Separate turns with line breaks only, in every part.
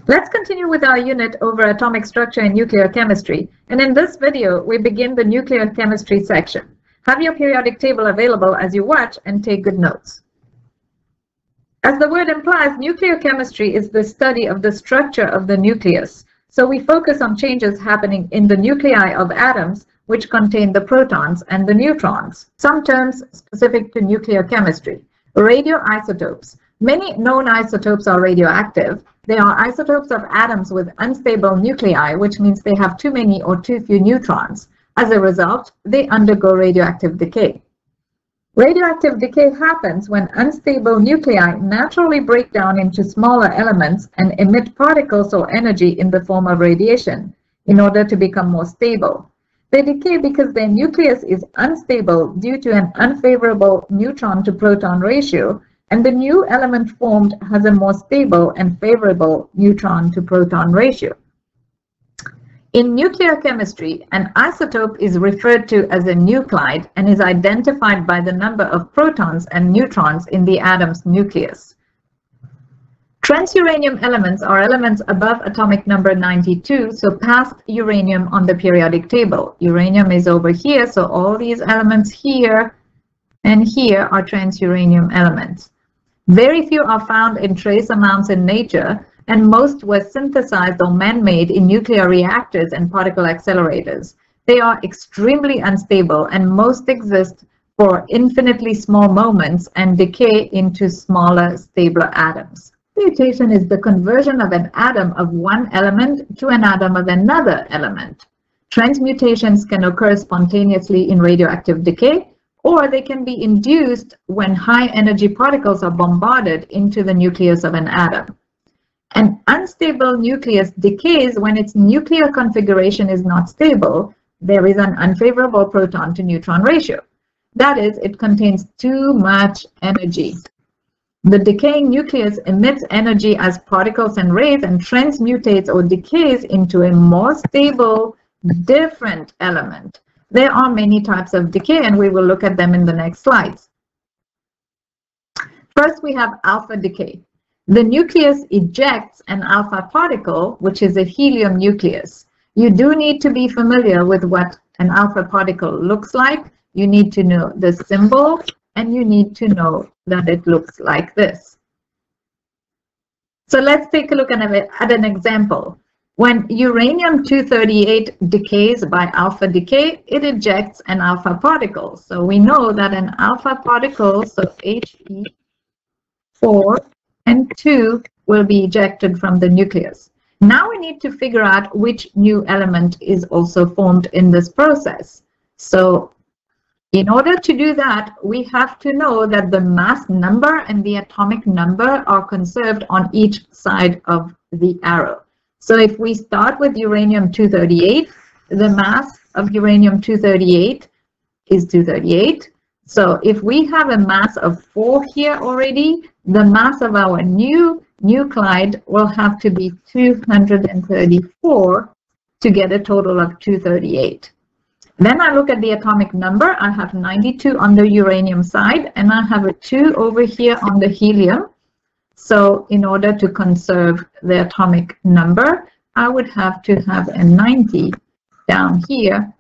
Let's continue with our unit over atomic structure and nuclear chemistry. And in this video, we begin the nuclear chemistry section. Have your periodic table available as you watch and take good notes. As the word implies, nuclear chemistry is the study of the structure of the nucleus. So we focus on changes happening in the nuclei of atoms, which contain the protons and the neutrons. Some terms specific to nuclear chemistry. Radioisotopes. Many known isotopes are radioactive. They are isotopes of atoms with unstable nuclei, which means they have too many or too few neutrons. As a result, they undergo radioactive decay. Radioactive decay happens when unstable nuclei naturally break down into smaller elements and emit particles or energy in the form of radiation in order to become more stable. They decay because their nucleus is unstable due to an unfavorable neutron to proton ratio, and the new element formed has a more stable and favorable neutron to proton ratio. In nuclear chemistry, an isotope is referred to as a nuclide and is identified by the number of protons and neutrons in the atom's nucleus. Transuranium elements are elements above atomic number 92, so past uranium on the periodic table. Uranium is over here, so all these elements here and here are transuranium elements. Very few are found in trace amounts in nature, and most were synthesized or man-made in nuclear reactors and particle accelerators. They are extremely unstable, and most exist for infinitely small moments and decay into smaller, stabler atoms. Mutation is the conversion of an atom of one element to an atom of another element. Transmutations can occur spontaneously in radioactive decay, or they can be induced when high-energy particles are bombarded into the nucleus of an atom. An unstable nucleus decays when its nuclear configuration is not stable. There is an unfavorable proton-to-neutron ratio. That is, it contains too much energy. The decaying nucleus emits energy as particles and rays and transmutates or decays into a more stable, different element. There are many types of decay, and we will look at them in the next slides. First, we have alpha decay. The nucleus ejects an alpha particle, which is a helium nucleus. You do need to be familiar with what an alpha particle looks like. You need to know the symbol, and you need to know that it looks like this. So let's take a look at an example. When uranium-238 decays by alpha decay, it ejects an alpha particle. So we know that an alpha particle, so He4 and 2, will be ejected from the nucleus. Now we need to figure out which new element is also formed in this process. So in order to do that, we have to know that the mass number and the atomic number are conserved on each side of the arrow. So if we start with uranium-238, the mass of uranium-238 is 238. So if we have a mass of 4 here already, the mass of our new nuclide will have to be 234 to get a total of 238. Then I look at the atomic number. I have 92 on the uranium side, and I have a 2 over here on the helium. So in order to conserve the atomic number, I would have to have a 90 down here,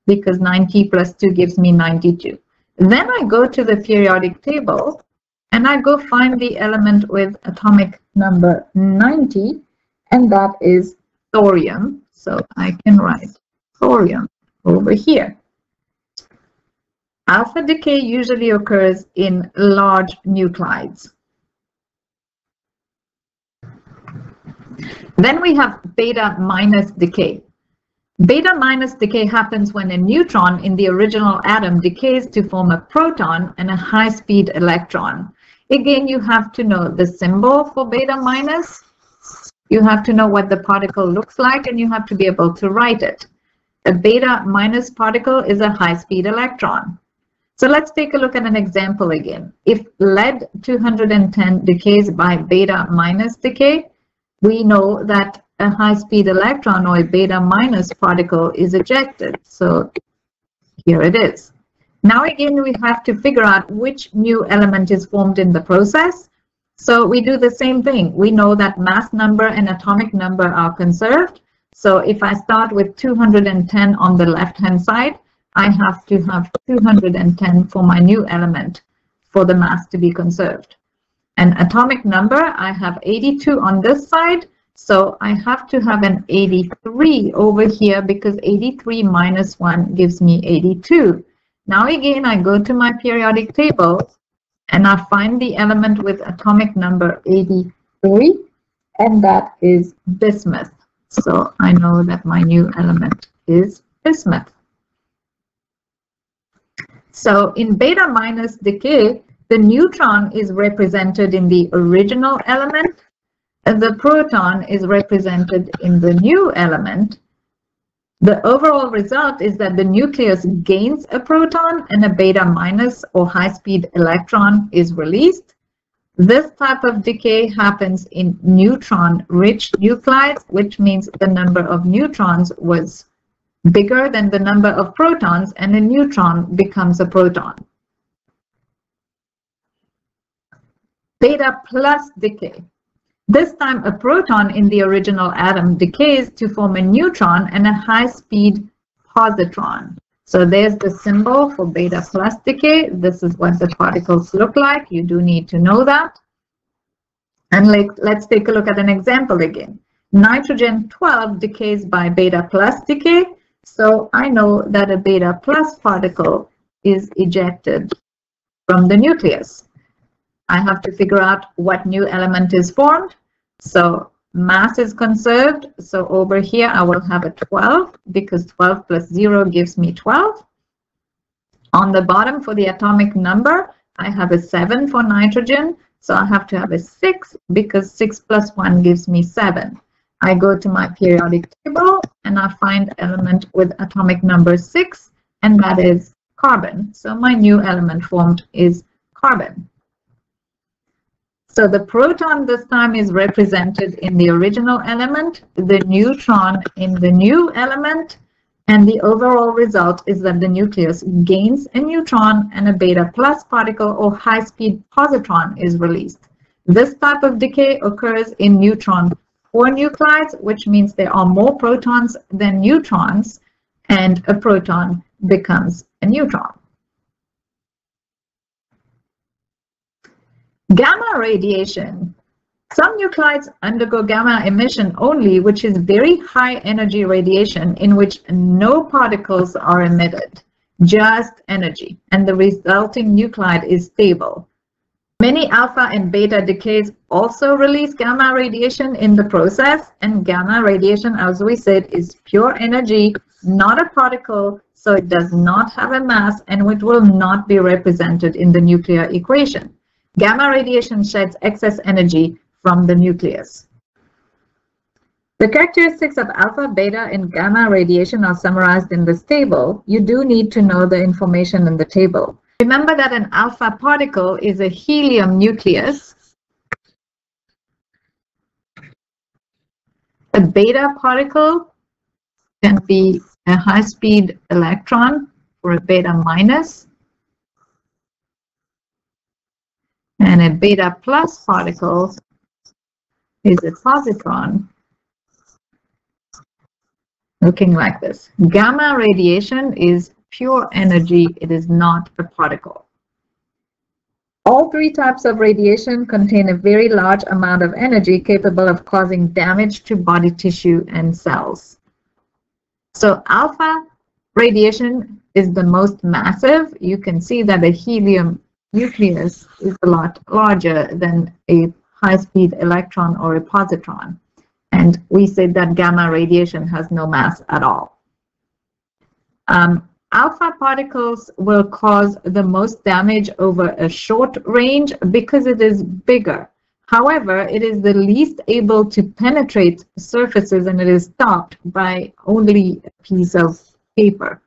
because 90 plus 2 gives me 92. Then I go to the periodic table, and I go find the element with atomic number 90, and that is thorium. So I can write thorium over here. Alpha decay usually occurs in large nuclides. Then we have beta minus decay. Beta minus decay happens when a neutron in the original atom decays to form a proton and a high-speed electron. Again, you have to know the symbol for beta minus. You have to know what the particle looks like, and you have to be able to write it. A beta minus particle is a high-speed electron. So let's take a look at an example again. If lead-210 decays by beta minus decay, we know that a high-speed electron or a beta minus particle is ejected. So here it is. Now again, we have to figure out which new element is formed in the process. So we do the same thing. We know that mass number and atomic number are conserved. So if I start with 210 on the left-hand side, I have to have 210 for my new element for the mass to be conserved. And atomic number, I have 82 on this side. So I have to have an 83 over here because 83 minus 1 gives me 82. Now again, I go to my periodic table and I find the element with atomic number 83, and that is bismuth. So I know that my new element is bismuth. So in beta minus decay, the neutron is represented in the original element, and the proton is represented in the new element. The overall result is that the nucleus gains a proton and a beta minus or high-speed electron is released. This type of decay happens in neutron-rich nuclides, which means the number of neutrons was bigger than the number of protons, and a neutron becomes a proton. Beta plus decay. This time a proton in the original atom decays to form a neutron and a high-speed positron. So there's the symbol for beta plus decay. This is what the particles look like. You do need to know that. And let's take a look at an example again. Nitrogen 12 decays by beta plus decay. So I know that a beta plus particle is ejected from the nucleus. I have to figure out what new element is formed. So mass is conserved. So over here I will have a 12 because 12 plus 0 gives me 12. On the bottom for the atomic number, I have a 7 for nitrogen. So I have to have a 6 because 6 plus 1 gives me 7. I go to my periodic table and I find element with atomic number 6, and that is carbon. So my new element formed is carbon. So the proton this time is represented in the original element, the neutron in the new element, and the overall result is that the nucleus gains a neutron and a beta plus particle or high-speed positron is released. This type of decay occurs in neutron poor nuclides, which means there are more protons than neutrons, and a proton becomes a neutron. Gamma radiation. Some nuclides undergo gamma emission only, which is very high energy radiation in which no particles are emitted, just energy, and the resulting nuclide is stable. Many alpha and beta decays also release gamma radiation in the process, and gamma radiation, as we said, is pure energy, not a particle, so it does not have a mass and it will not be represented in the nuclear equation. Gamma radiation sheds excess energy from the nucleus. The characteristics of alpha, beta, and gamma radiation are summarized in this table. You do need to know the information in the table. Remember that an alpha particle is a helium nucleus. A beta particle can be a high-speed electron or a beta minus. And a beta plus particle is a positron looking like this. Gamma radiation is pure energy. It is not a particle. All three types of radiation contain a very large amount of energy capable of causing damage to body tissue and cells. So alpha radiation is the most massive. You can see that a helium nucleus is a lot larger than a high-speed electron or a positron. And we said that gamma radiation has no mass at all. Alpha particles will cause the most damage over a short range because it is bigger. However, it is the least able to penetrate surfaces and it is stopped by only a piece of paper.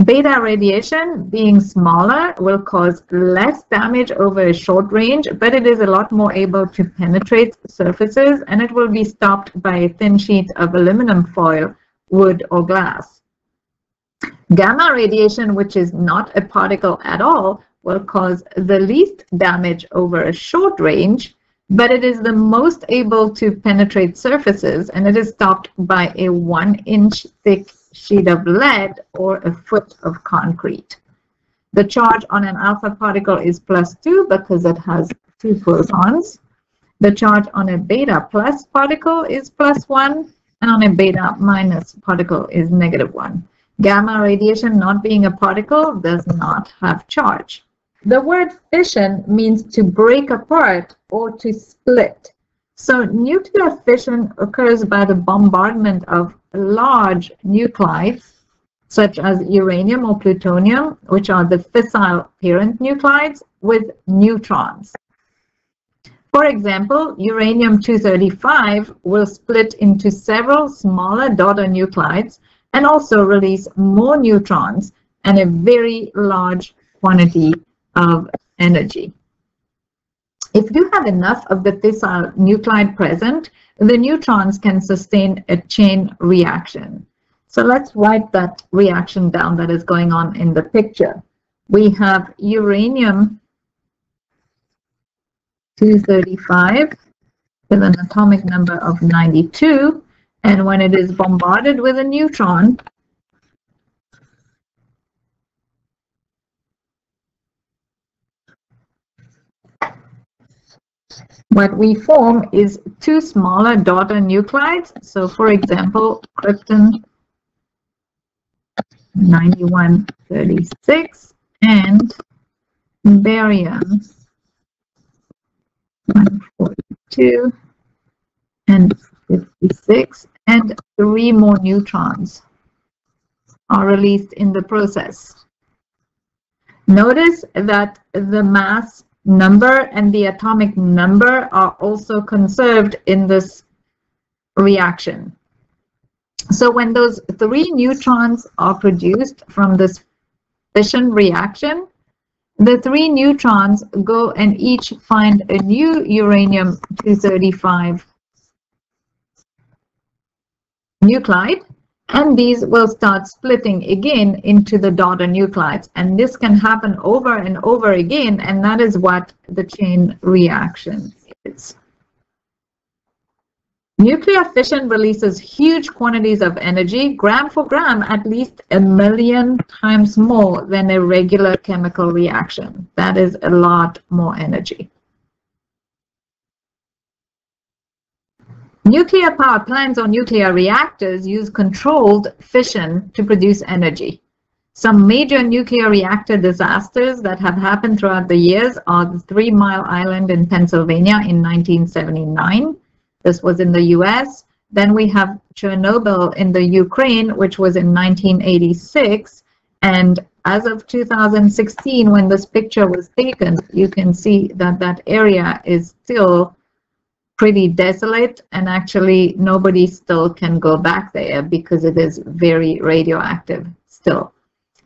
Beta radiation, being smaller, will cause less damage over a short range, but it is a lot more able to penetrate surfaces and it will be stopped by a thin sheet of aluminum foil, wood, or glass. Gamma radiation, which is not a particle at all, will cause the least damage over a short range, but it is the most able to penetrate surfaces, and it is stopped by a 1-inch thick sheet of lead or a foot of concrete. The charge on an alpha particle is +2 because it has 2 photons. The charge on a beta plus particle is +1, and on a beta minus particle is -1. Gamma radiation, not being a particle, does not have charge. The word fission means to break apart or to split. So nuclear fission occurs by the bombardment of large nuclides, such as uranium or plutonium, which are the fissile parent nuclides, with neutrons. For example, uranium-235 will split into several smaller daughter nuclides and also release more neutrons and a very large quantity of energy. If you have enough of the fissile nuclide present, the neutrons can sustain a chain reaction. So let's write that reaction down that is going on in the picture. We have uranium-235 with an atomic number of 92, and when it is bombarded with a neutron, what we form is 2 smaller daughter nuclides. So for example, krypton 9136 and barium 142 and 56, and 3 more neutrons are released in the process. Notice that the mass number and the atomic number are also conserved in this reaction. So when those 3 neutrons are produced from this fission reaction, the 3 neutrons go and each find a new uranium-235 nuclide, and these will start splitting again into the daughter nuclides, and this can happen over and over again, and that is what the chain reaction is. Nuclear fission releases huge quantities of energy, gram for gram, at least 1,000,000 times more than a regular chemical reaction. That is a lot more energy. Nuclear power plants or nuclear reactors use controlled fission to produce energy. Some major nuclear reactor disasters that have happened throughout the years are the 3 Mile Island in Pennsylvania in 1979. This was in the US. Then we have Chernobyl in the Ukraine, which was in 1986. And as of 2016, when this picture was taken, you can see that that area is still pretty desolate, and actually nobody still can go back there because it is very radioactive still.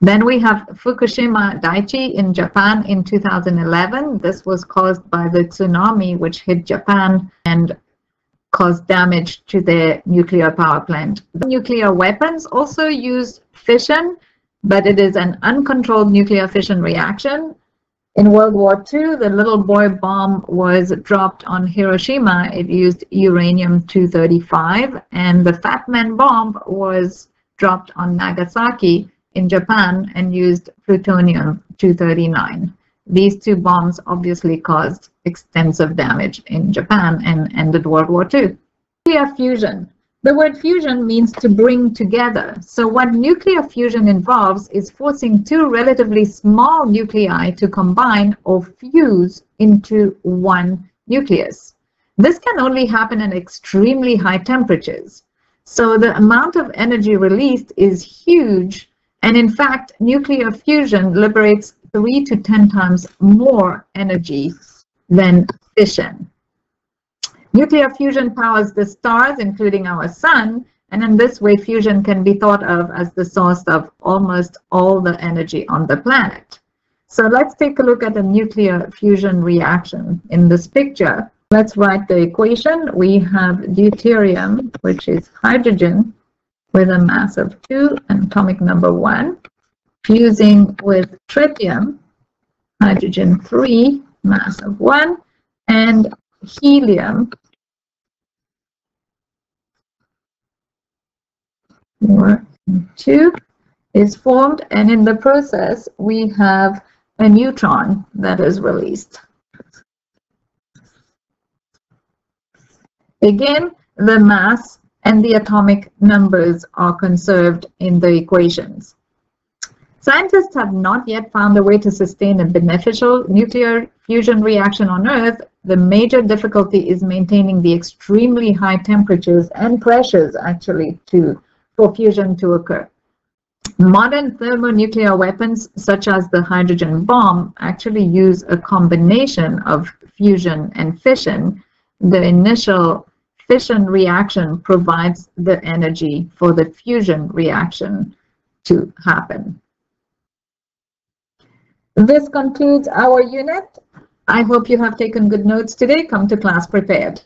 Then we have Fukushima Daiichi in Japan in 2011. This was caused by the tsunami which hit Japan and caused damage to their nuclear power plant. The nuclear weapons also use fission, but it is an uncontrolled nuclear fission reaction. In World War II, the little boy bomb was dropped on Hiroshima. It used uranium-235, and the Fat Man bomb was dropped on Nagasaki in Japan and used plutonium-239. These 2 bombs obviously caused extensive damage in Japan and ended World War II. Nuclear fusion. The word fusion means to bring together. So what nuclear fusion involves is forcing 2 relatively small nuclei to combine or fuse into 1 nucleus. This can only happen at extremely high temperatures. So the amount of energy released is huge, and in fact, nuclear fusion liberates 3 to 10 times more energy than fission. Nuclear fusion powers the stars, including our sun, and in this way fusion can be thought of as the source of almost all the energy on the planet. So let's take a look at a nuclear fusion reaction in this picture. Let's write the equation. We have deuterium, which is hydrogen with a mass of 2 and atomic number 1, fusing with tritium, hydrogen 3, mass of 1, and helium 4 and 2 is formed, and in the process we have a neutron that is released. Again, the mass and the atomic numbers are conserved in the equations. Scientists have not yet found a way to sustain a beneficial nuclear fusion reaction on Earth. The major difficulty is maintaining the extremely high temperatures and pressures actually for fusion to occur. Modern thermonuclear weapons such as the hydrogen bomb actually use a combination of fusion and fission. The initial fission reaction provides the energy for the fusion reaction to happen. This concludes our unit. I hope you have taken good notes today. Come to class prepared.